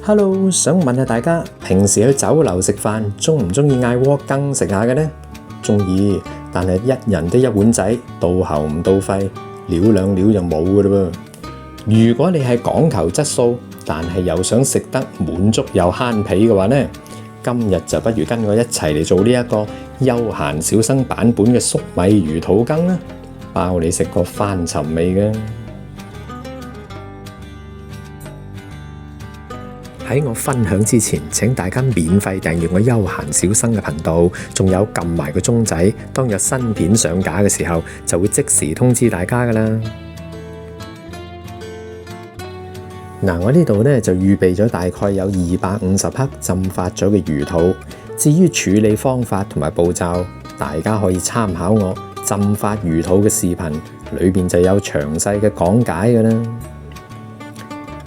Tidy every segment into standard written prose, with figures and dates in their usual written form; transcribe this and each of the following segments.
Hello，想問下大家，平時去酒樓食飯，鍾唔鍾意嗌鍋羹食下嘅呢？鍾意，但係一人得一碗仔，到喉唔到肺，料兩料就冇㗎喇噃。如果你係講求質素，但係又想食得滿足又慳皮嘅話呢，今日就不如跟我一齊嚟做呢一個休閒小生版本嘅粟米魚肚羹啦，包你食個翻尋味嘅。喺我分享之前，請大家免費訂閱我休閒小生嘅頻道，仲有撳埋個鐘仔，當有新片上架嘅時候，就會即時通知大家噶啦。嗱，我呢度呢就預備咗大概有250克浸發咗嘅魚肚。至於處理方法同埋步驟，大家可以參考我浸發魚肚嘅視頻，裏邊就有詳細嘅講解噶啦。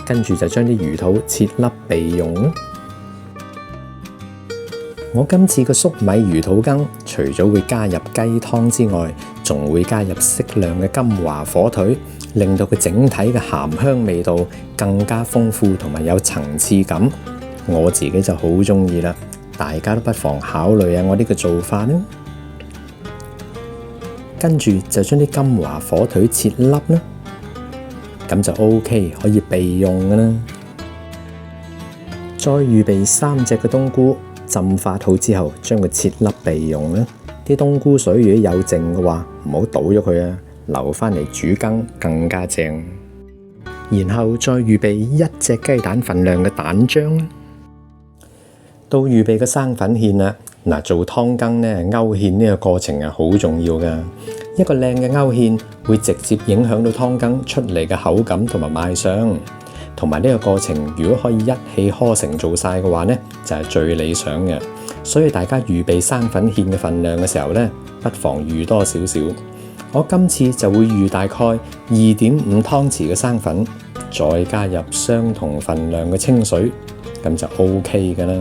跟住就將啲魚肚切粒備用啦。我今次嘅粟米魚肚羹，除咗會加入雞湯之外，仲會加入適量嘅金華火腿，令到佢整體嘅鹹香味道更加豐富同埋有層次感。我自己就好鍾意啦，大家都不妨考慮下我呢個做法啦。跟住就將啲金華火腿切粒啦。咁就 OK， 可以備用㗎啦。再預備3隻嘅冬菇，浸發好之後，將佢切粒備用啦。啲冬菇水如果有剩嘅話，唔好倒咗佢啊，留返嚟煮羹更加正。然後再預備1隻雞蛋份量嘅蛋漿啦。到預備嘅生粉芡啦。嗱，做湯羹呢，勾芡呢個過程係好重要㗎。一個靚嘅勾芡會直接影響到湯羹出嚟嘅口感同埋賣相，同埋呢個過程如果可以一氣呵成做晒嘅話呢，就係最理想嘅。所以大家預備生粉芡嘅份量嘅時候呢，不妨預多少少。我今次就會預大概2.5湯匙嘅生粉，再加入相同份量嘅清水，咁就 OK 㗎啦。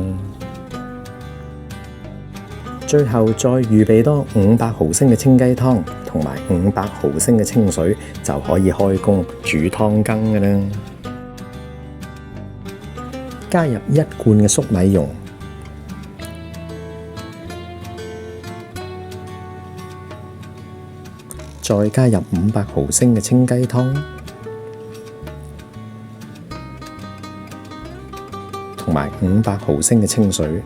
最後再預備多500毫升嘅清雞湯同埋500毫升嘅清水，就可以開工煮湯羹㗎啦。加入1罐嘅粟米蓉，再加入500毫升嘅清雞湯同埋500毫升嘅清水。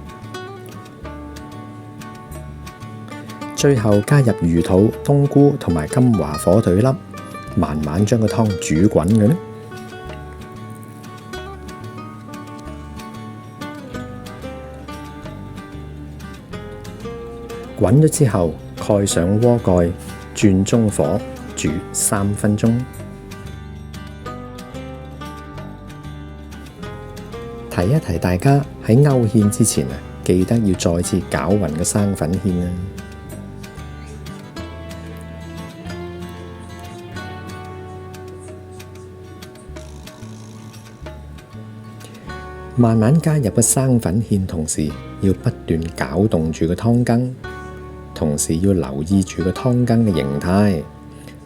最後加入魚肚、冬菇同埋金華火腿粒，慢慢將個湯煮滾嘅呢。滾咗之後，蓋上鍋蓋，轉中火煮3分鐘。提一提大家喺勾芡之前記得要再次攪勻個生粉芡啊！慢慢加入個生粉芡，同時要不斷攪動住個湯羹，同時要留意住個湯羹嘅形態。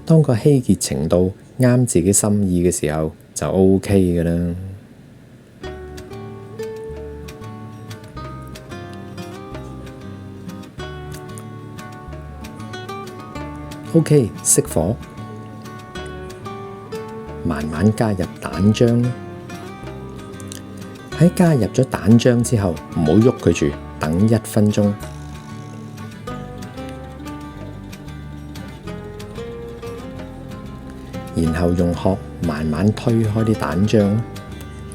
當個稀結程度啱自己心意嘅時候，就 OK 㗎啦。OK， 熄火，慢慢加入蛋漿。喺加入咗蛋漿之後，唔好喐佢住，等1分鐘。然後用殼慢慢推開啲蛋漿，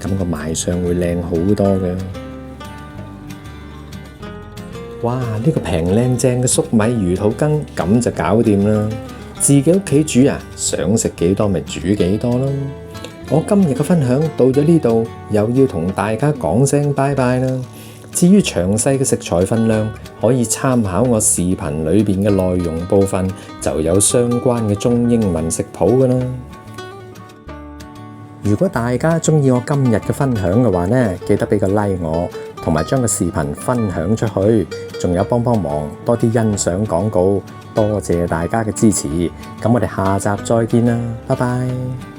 咁個賣相會靚好多嘅。哇！呢個平靚正嘅粟米魚肚羹咁就搞掂啦。自己屋企煮啊，想食幾多咪煮幾多咯。我今日嘅分享到咗呢度，又要同大家講聲拜拜啦。至於詳細嘅食材分量，可以參考我視頻裏邊嘅內容部分，就有相關嘅中英文食譜㗎啦。如果大家鍾意我今日嘅分享嘅話呢，記得俾個 like 我，同埋將個視頻分享出去，仲有幫忙多啲欣賞廣告，多謝大家嘅支持。咁我哋下集再見啦，拜拜。